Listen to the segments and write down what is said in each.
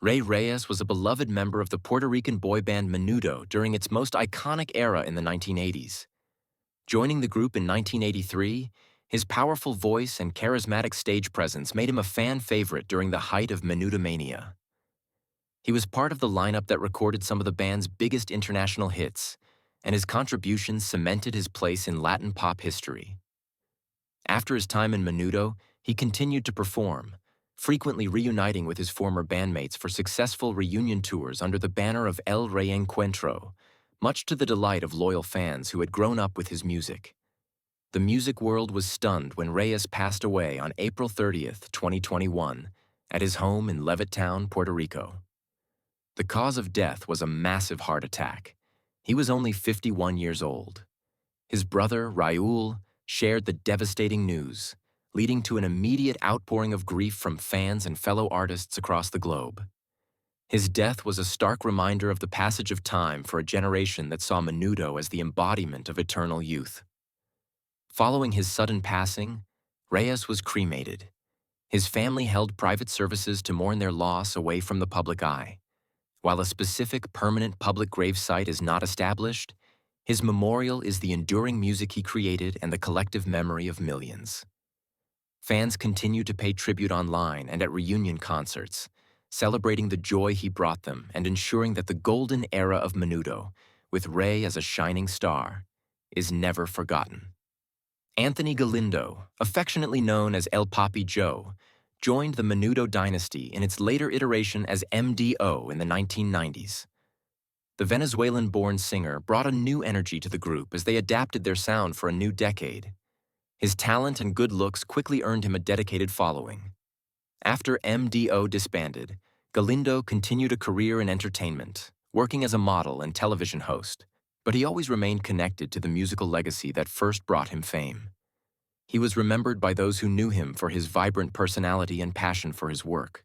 Ray Reyes was a beloved member of the Puerto Rican boy band Menudo during its most iconic era in the 1980s. Joining the group in 1983, his powerful voice and charismatic stage presence made him a fan favorite during the height of Menudomania. He was part of the lineup that recorded some of the band's biggest international hits, and his contributions cemented his place in Latin pop history. After his time in Menudo, he continued to perform, frequently reuniting with his former bandmates for successful reunion tours under the banner of El Reencuentro, much to the delight of loyal fans who had grown up with his music. The music world was stunned when Reyes passed away on April 30th, 2021, at his home in Levittown, Puerto Rico. The cause of death was a massive heart attack. He was only 51 years old. His brother, Raul, shared the devastating news, leading to an immediate outpouring of grief from fans and fellow artists across the globe. His death was a stark reminder of the passage of time for a generation that saw Menudo as the embodiment of eternal youth. Following his sudden passing, Reyes was cremated. His family held private services to mourn their loss away from the public eye. While a specific permanent public gravesite is not established, his memorial is the enduring music he created and the collective memory of millions. Fans continue to pay tribute online and at reunion concerts, celebrating the joy he brought them and ensuring that the golden era of Menudo, with Ray as a shining star, is never forgotten. Anthony Galindo, affectionately known as El Papi Joe, joined the Menudo dynasty in its later iteration as MDO in the 1990s. The Venezuelan-born singer brought a new energy to the group as they adapted their sound for a new decade. His talent and good looks quickly earned him a dedicated following. After MDO disbanded, Galindo continued a career in entertainment, working as a model and television host, but he always remained connected to the musical legacy that first brought him fame. He was remembered by those who knew him for his vibrant personality and passion for his work.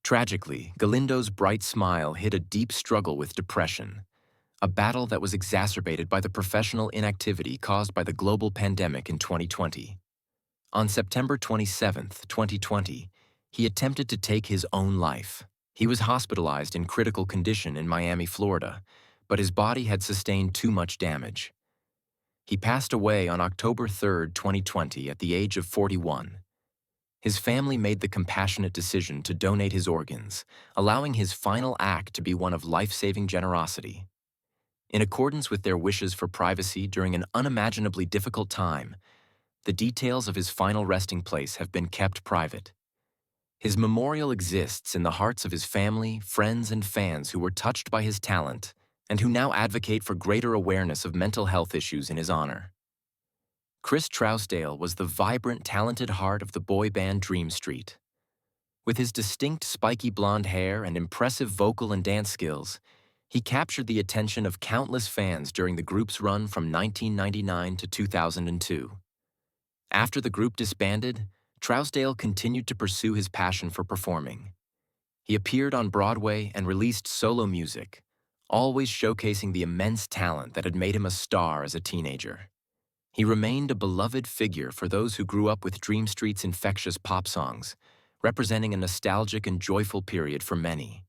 Tragically, Galindo's bright smile hid a deep struggle with depression, a battle that was exacerbated by the professional inactivity caused by the global pandemic in 2020. On September 27, 2020, he attempted to take his own life. He was hospitalized in critical condition in Miami, Florida, but his body had sustained too much damage. He passed away on October 3, 2020, at the age of 41. His family made the compassionate decision to donate his organs, allowing his final act to be one of life-saving generosity. In accordance with their wishes for privacy during an unimaginably difficult time, the details of his final resting place have been kept private. His memorial exists in the hearts of his family, friends, and fans who were touched by his talent and who now advocate for greater awareness of mental health issues in his honor. Chris Trousdale was the vibrant, talented heart of the boy band Dream Street. With his distinct spiky blonde hair and impressive vocal and dance skills, he captured the attention of countless fans during the group's run from 1999 to 2002. After the group disbanded, Trousdale continued to pursue his passion for performing. He appeared on Broadway and released solo music, always showcasing the immense talent that had made him a star as a teenager. He remained a beloved figure for those who grew up with Dream Street's infectious pop songs, representing a nostalgic and joyful period for many.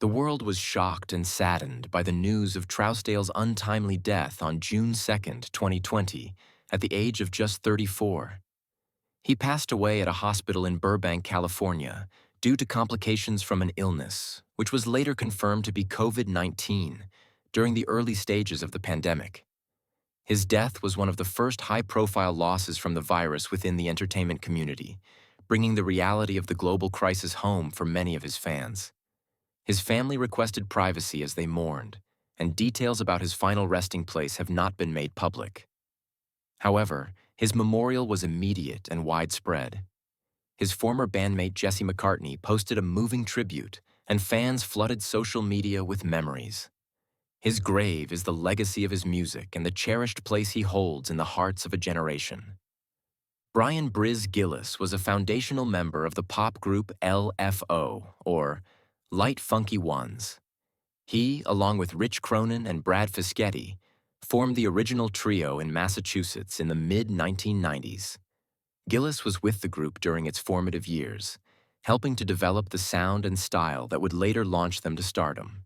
The world was shocked and saddened by the news of Trousdale's untimely death on June 2, 2020, at the age of just 34. He passed away at a hospital in Burbank, California, due to complications from an illness, which was later confirmed to be COVID-19 during the early stages of the pandemic. His death was one of the first high-profile losses from the virus within the entertainment community, bringing the reality of the global crisis home for many of his fans. His family requested privacy as they mourned, and details about his final resting place have not been made public. However, his memorial was immediate and widespread. His former bandmate Jesse McCartney posted a moving tribute, and fans flooded social media with memories. His grave is the legacy of his music and the cherished place he holds in the hearts of a generation. Brian Briz Gillis was a foundational member of the pop group LFO, or Light Funky Ones. He, along with Rich Cronin and Brad Fischetti, formed the original trio in Massachusetts in the mid-1990s. Gillis was with the group during its formative years, helping to develop the sound and style that would later launch them to stardom.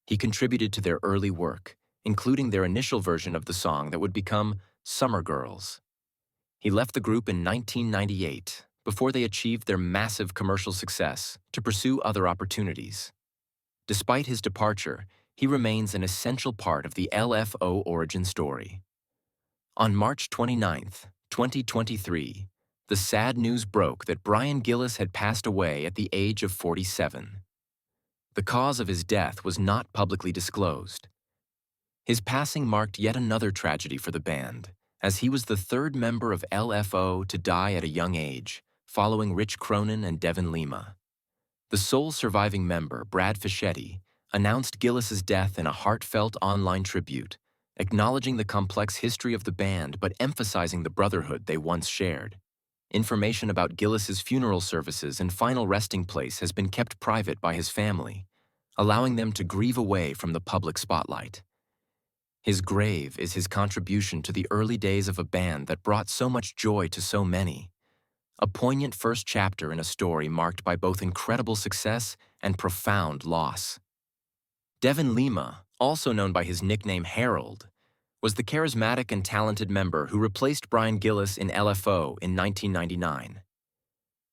He contributed to their early work, including their initial version of the song that would become Summer Girls. He left the group in 1998, before they achieved their massive commercial success, to pursue other opportunities. Despite his departure, he remains an essential part of the LFO origin story. On March 29, 2023, the sad news broke that Brian Gillis had passed away at the age of 47. The cause of his death was not publicly disclosed. His passing marked yet another tragedy for the band, as he was the third member of LFO to die at a young age, following Rich Cronin and Devin Lima. The sole surviving member, Brad Fischetti, announced Gillis's death in a heartfelt online tribute, acknowledging the complex history of the band but emphasizing the brotherhood they once shared. Information about Gillis's funeral services and final resting place has been kept private by his family, allowing them to grieve away from the public spotlight. His grave is his contribution to the early days of a band that brought so much joy to so many. A poignant first chapter in a story marked by both incredible success and profound loss. Devin Lima, also known by his nickname Harold, was the charismatic and talented member who replaced Brian Gillis in LFO in 1999.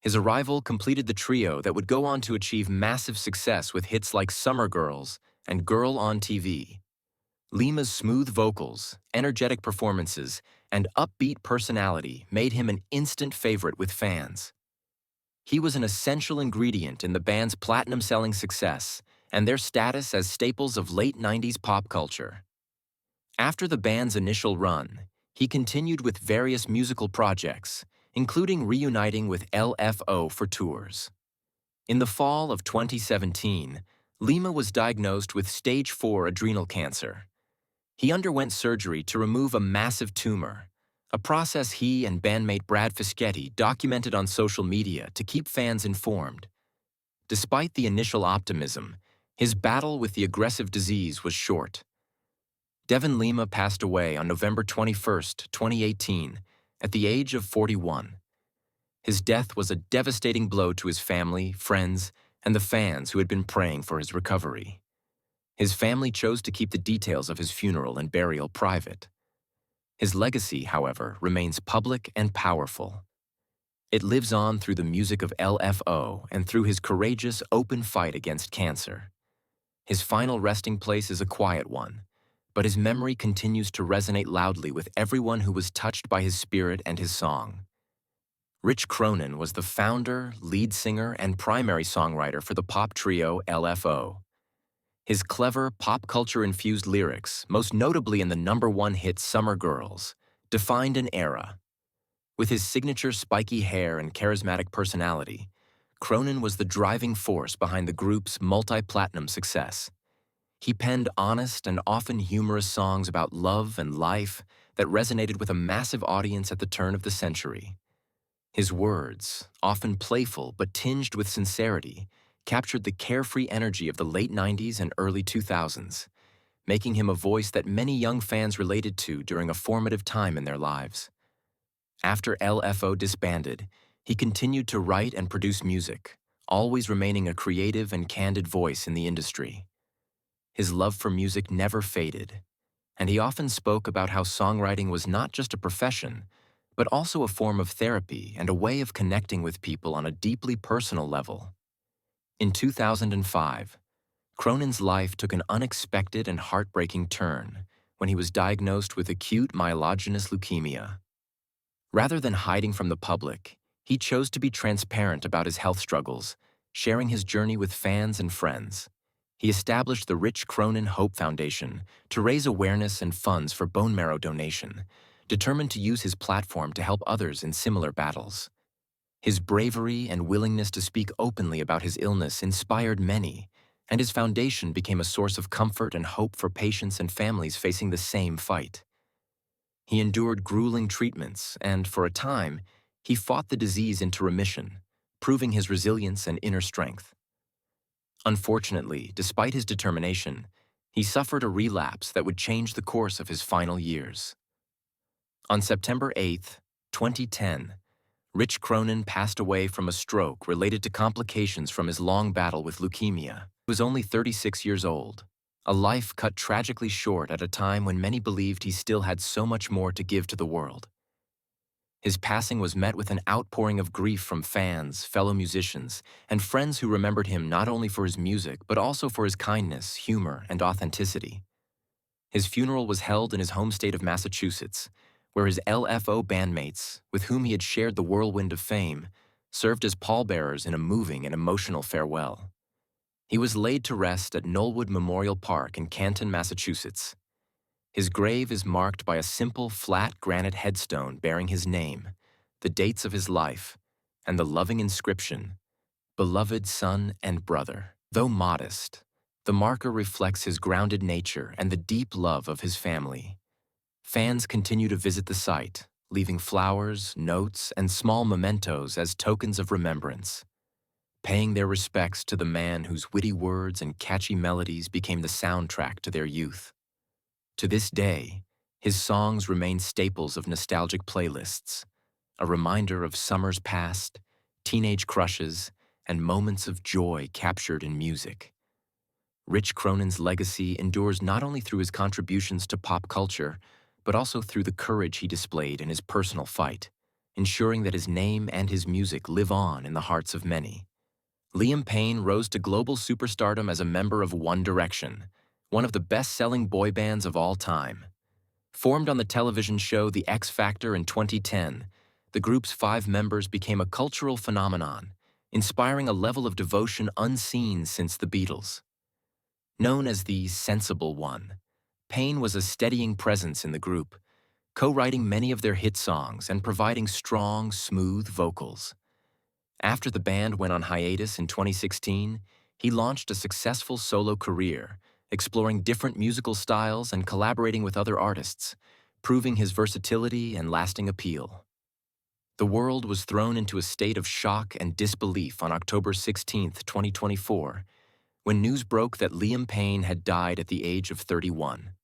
His arrival completed the trio that would go on to achieve massive success with hits like Summer Girls and Girl on TV. Lima's smooth vocals, energetic performances, and upbeat personality made him an instant favorite with fans. He was an essential ingredient in the band's platinum-selling success and their status as staples of late 90s pop culture. After the band's initial run, he continued with various musical projects, including reuniting with LFO for tours. In the fall of 2017, Lima was diagnosed with stage 4 adrenal cancer. He underwent surgery to remove a massive tumor, a process he and bandmate Brad Fischetti documented on social media to keep fans informed. Despite the initial optimism, his battle with the aggressive disease was short. Devin Lima passed away on November 21, 2018, at the age of 41. His death was a devastating blow to his family, friends, and the fans who had been praying for his recovery. His family chose to keep the details of his funeral and burial private. His legacy, however, remains public and powerful. It lives on through the music of LFO and through his courageous, open fight against cancer. His final resting place is a quiet one, but his memory continues to resonate loudly with everyone who was touched by his spirit and his song. Rich Cronin was the founder, lead singer, and primary songwriter for the pop trio LFO. His clever, pop culture-infused lyrics, most notably in the #1 hit Summer Girls, defined an era. With his signature spiky hair and charismatic personality, Cronin was the driving force behind the group's multi-platinum success. He penned honest and often humorous songs about love and life that resonated with a massive audience at the turn of the century. His words, often playful but tinged with sincerity, captured the carefree energy of the late 90s and early 2000s, making him a voice that many young fans related to during a formative time in their lives. After LFO disbanded, he continued to write and produce music, always remaining a creative and candid voice in the industry. His love for music never faded, and he often spoke about how songwriting was not just a profession, but also a form of therapy and a way of connecting with people on a deeply personal level. In 2005, Cronin's life took an unexpected and heartbreaking turn when he was diagnosed with acute myelogenous leukemia. Rather than hiding from the public, he chose to be transparent about his health struggles, sharing his journey with fans and friends. He established the Rich Cronin Hope Foundation to raise awareness and funds for bone marrow donation, determined to use his platform to help others in similar battles. His bravery and willingness to speak openly about his illness inspired many, and his foundation became a source of comfort and hope for patients and families facing the same fight. He endured grueling treatments, and for a time, he fought the disease into remission, proving his resilience and inner strength. Unfortunately, despite his determination, he suffered a relapse that would change the course of his final years. On September 8, 2010, Rich Cronin passed away from a stroke related to complications from his long battle with leukemia. He was only 36 years old, a life cut tragically short at a time when many believed he still had so much more to give to the world. His passing was met with an outpouring of grief from fans, fellow musicians, and friends who remembered him not only for his music but also for his kindness, humor, and authenticity. His funeral was held in his home state of Massachusetts, where his LFO bandmates, with whom he had shared the whirlwind of fame, served as pallbearers in a moving and emotional farewell. He was laid to rest at Knollwood Memorial Park in Canton, Massachusetts. His grave is marked by a simple, flat granite headstone bearing his name, the dates of his life, and the loving inscription, "Beloved son and brother." Though modest, the marker reflects his grounded nature and the deep love of his family. Fans continue to visit the site, leaving flowers, notes, and small mementos as tokens of remembrance, paying their respects to the man whose witty words and catchy melodies became the soundtrack to their youth. To this day, his songs remain staples of nostalgic playlists, a reminder of summers past, teenage crushes, and moments of joy captured in music. Rich Cronin's legacy endures not only through his contributions to pop culture, but also through the courage he displayed in his personal fight, ensuring that his name and his music live on in the hearts of many. Liam Payne rose to global superstardom as a member of One Direction, one of the best-selling boy bands of all time. Formed on the television show The X Factor in 2010, the group's 5 members became a cultural phenomenon, inspiring a level of devotion unseen since the Beatles. Known as the sensible one, Payne was a steadying presence in the group, co-writing many of their hit songs and providing strong, smooth vocals. After the band went on hiatus in 2016, he launched a successful solo career, exploring different musical styles and collaborating with other artists, proving his versatility and lasting appeal. The world was thrown into a state of shock and disbelief on October 16, 2024, when news broke that Liam Payne had died at the age of 31.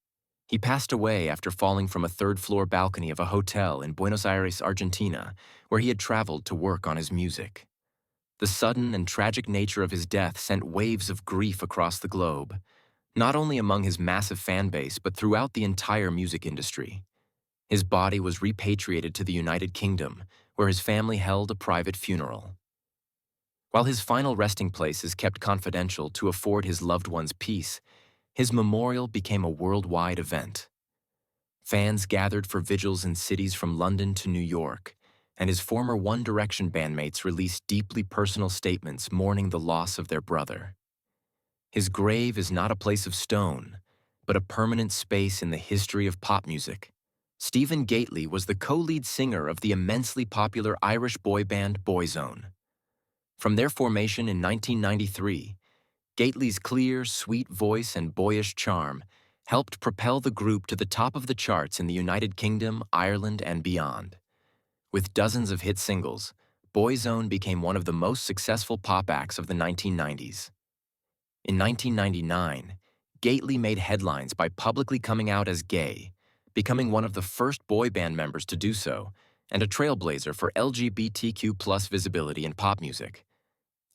He passed away after falling from a third-floor balcony of a hotel in Buenos Aires, Argentina, where he had traveled to work on his music. The sudden and tragic nature of his death sent waves of grief across the globe, not only among his massive fan base but throughout the entire music industry. His body was repatriated to the United Kingdom, where his family held a private funeral. While his final resting place is kept confidential to afford his loved ones peace, his memorial became a worldwide event. Fans gathered for vigils in cities from London to New York, and his former One Direction bandmates released deeply personal statements mourning the loss of their brother. His grave is not a place of stone, but a permanent space in the history of pop music. Stephen Gately was the co-lead singer of the immensely popular Irish boy band Boyzone. From their formation in 1993, Gately's clear, sweet voice and boyish charm helped propel the group to the top of the charts in the United Kingdom, Ireland, and beyond. With dozens of hit singles, Boyzone became one of the most successful pop acts of the 1990s. In 1999, Gately made headlines by publicly coming out as gay, becoming one of the first boy band members to do so, and a trailblazer for LGBTQ+ visibility in pop music.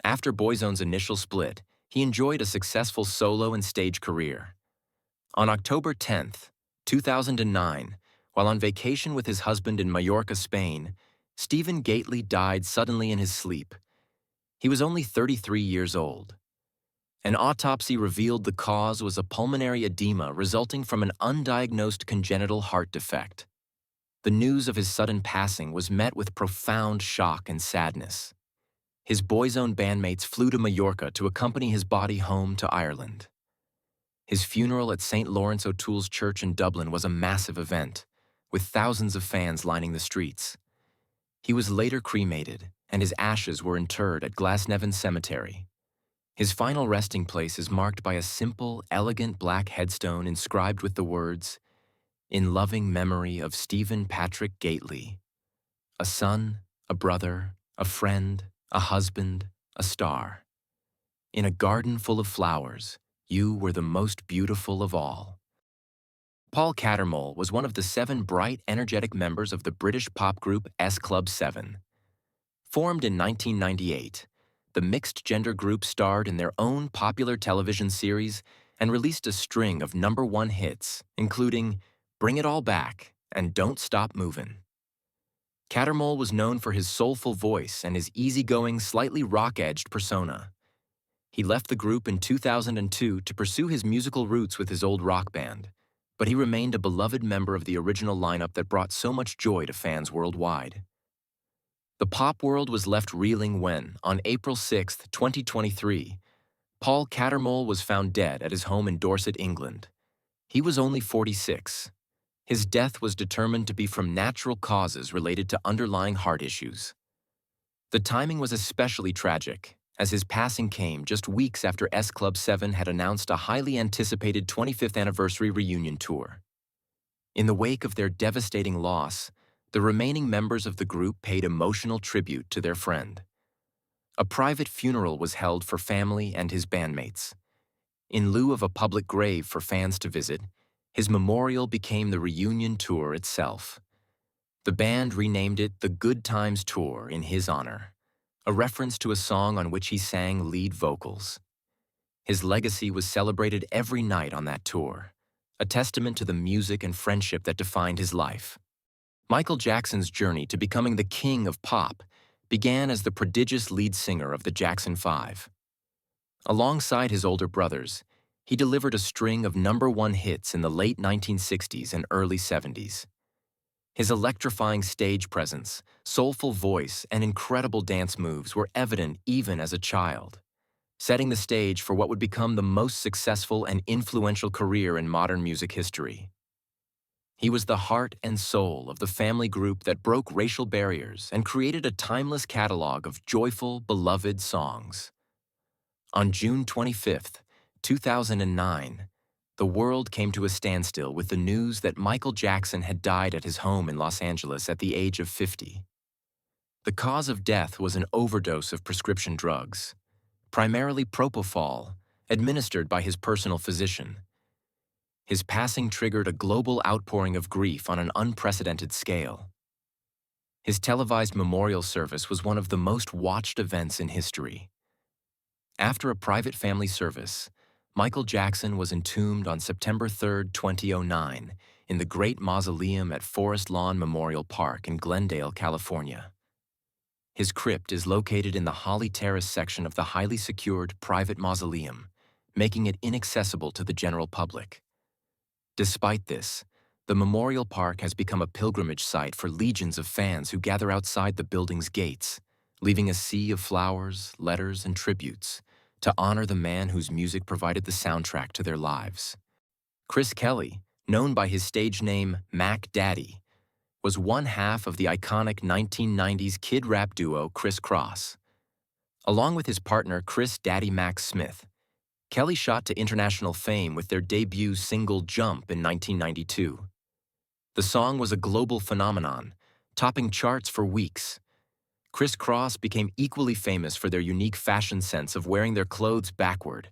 After Boyzone's initial split, he enjoyed a successful solo and stage career. On October 10, 2009, while on vacation with his husband in Mallorca, Spain, Stephen Gately died suddenly in his sleep. He was only 33 years old. An autopsy revealed the cause was a pulmonary edema resulting from an undiagnosed congenital heart defect. The news of his sudden passing was met with profound shock and sadness. His Boyzone bandmates flew to Mallorca to accompany his body home to Ireland. His funeral at St. Lawrence O'Toole's Church in Dublin was a massive event, with thousands of fans lining the streets. He was later cremated, and his ashes were interred at Glasnevin Cemetery. His final resting place is marked by a simple, elegant black headstone inscribed with the words, "In loving memory of Stephen Patrick Gately, a son, a brother, a friend, a husband, a star. In a garden full of flowers, you were the most beautiful of all." Paul Cattermole was one of the 7 bright, energetic members of the British pop group S Club 7. Formed in 1998, the mixed-gender group starred in their own popular television series and released a string of #1 hits, including Bring It All Back and Don't Stop Movin'. Cattermole was known for his soulful voice and his easygoing, slightly rock-edged persona. He left the group in 2002 to pursue his musical roots with his old rock band, but he remained a beloved member of the original lineup that brought so much joy to fans worldwide. The pop world was left reeling when, on April 6, 2023, Paul Cattermole was found dead at his home in Dorset, England. He was only 46. His death was determined to be from natural causes related to underlying heart issues. The timing was especially tragic, as his passing came just weeks after S Club 7 had announced a highly anticipated 25th anniversary reunion tour. In the wake of their devastating loss, the remaining members of the group paid emotional tribute to their friend. A private funeral was held for family and his bandmates. In lieu of a public grave for fans to visit, his memorial became the reunion tour itself. The band renamed it the Good Times Tour in his honor, a reference to a song on which he sang lead vocals. His legacy was celebrated every night on that tour, a testament to the music and friendship that defined his life. Michael Jackson's journey to becoming the king of pop began as the prodigious lead singer of the Jackson 5. Alongside his older brothers, he delivered a string of #1 hits in the late 1960s and early 70s. His electrifying stage presence, soulful voice, and incredible dance moves were evident even as a child, setting the stage for what would become the most successful and influential career in modern music history. He was the heart and soul of the family group that broke racial barriers and created a timeless catalog of joyful, beloved songs. On June 25, 2009, the world came to a standstill with the news that Michael Jackson had died at his home in Los Angeles at the age of 50. The cause of death was an overdose of prescription drugs, primarily propofol, administered by his personal physician. His passing triggered a global outpouring of grief on an unprecedented scale. His televised memorial service was one of the most watched events in history. After a private family service, Michael Jackson was entombed on September 3, 2009, in the Great Mausoleum at Forest Lawn Memorial Park in Glendale, California. His crypt is located in the Holly Terrace section of the highly secured private mausoleum, making it inaccessible to the general public. Despite this, the memorial park has become a pilgrimage site for legions of fans who gather outside the building's gates, leaving a sea of flowers, letters, and tributes to honor the man whose music provided the soundtrack to their lives. Chris Kelly, known by his stage name Mac Daddy, was one half of the iconic 1990s kid rap duo Criss Cross. Along with his partner Chris Daddy Max Smith, Kelly shot to international fame with their debut single Jump in 1992. The song was a global phenomenon, topping charts for weeks. Criss Cross became equally famous for their unique fashion sense of wearing their clothes backward,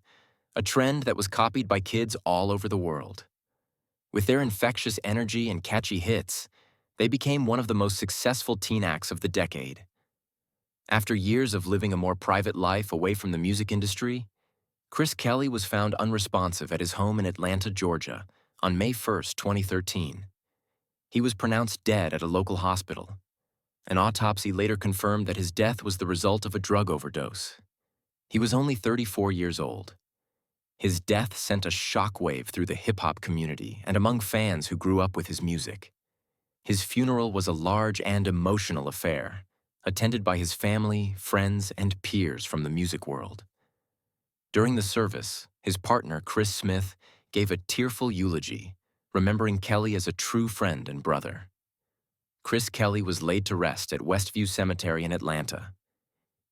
a trend that was copied by kids all over the world. With their infectious energy and catchy hits, they became one of the most successful teen acts of the decade. After years of living a more private life away from the music industry, Chris Kelly was found unresponsive at his home in Atlanta, Georgia, on May 1, 2013. He was pronounced dead at a local hospital. An autopsy later confirmed that his death was the result of a drug overdose. He was only 34 years old. His death sent a shockwave through the hip-hop community and among fans who grew up with his music. His funeral was a large and emotional affair, attended by his family, friends, and peers from the music world. During the service, his partner, Chris Smith, gave a tearful eulogy, remembering Kelly as a true friend and brother. Chris Kelly was laid to rest at Westview Cemetery in Atlanta.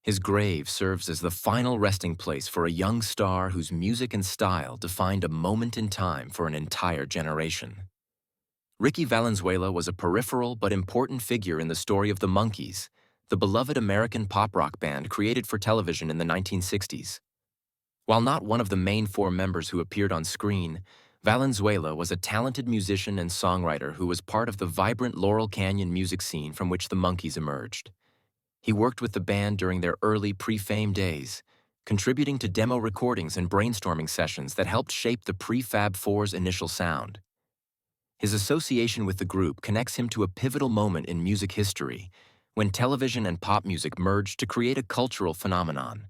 His grave serves as the final resting place for a young star whose music and style defined a moment in time for an entire generation. Ricky Valenzuela was a peripheral but important figure in the story of the Monkees, the beloved American pop rock band created for television in the 1960s. While not one of the main four members who appeared on screen, Valenzuela was a talented musician and songwriter who was part of the vibrant Laurel Canyon music scene from which the Monkees emerged. He worked with the band during their early pre-fame days, contributing to demo recordings and brainstorming sessions that helped shape the Prefab Four's initial sound. His association with the group connects him to a pivotal moment in music history, when television and pop music merged to create a cultural phenomenon.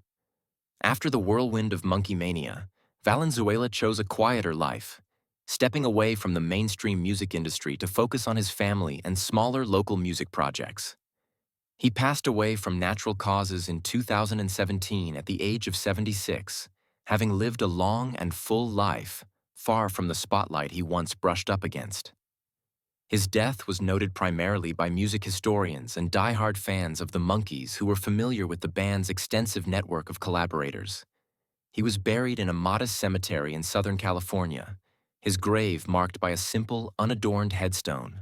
After the whirlwind of Monkey Mania, Valenzuela chose a quieter life, stepping away from the mainstream music industry to focus on his family and smaller local music projects. He passed away from natural causes in 2017 at the age of 76, having lived a long and full life, far from the spotlight he once brushed up against. His death was noted primarily by music historians and die-hard fans of the Monkees who were familiar with the band's extensive network of collaborators. He was buried in a modest cemetery in Southern California, his grave marked by a simple, unadorned headstone.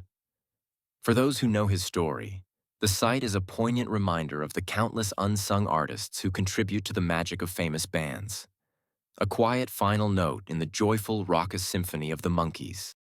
For those who know his story, the site is a poignant reminder of the countless unsung artists who contribute to the magic of famous bands. A quiet final note in the joyful, raucous symphony of the Monkees.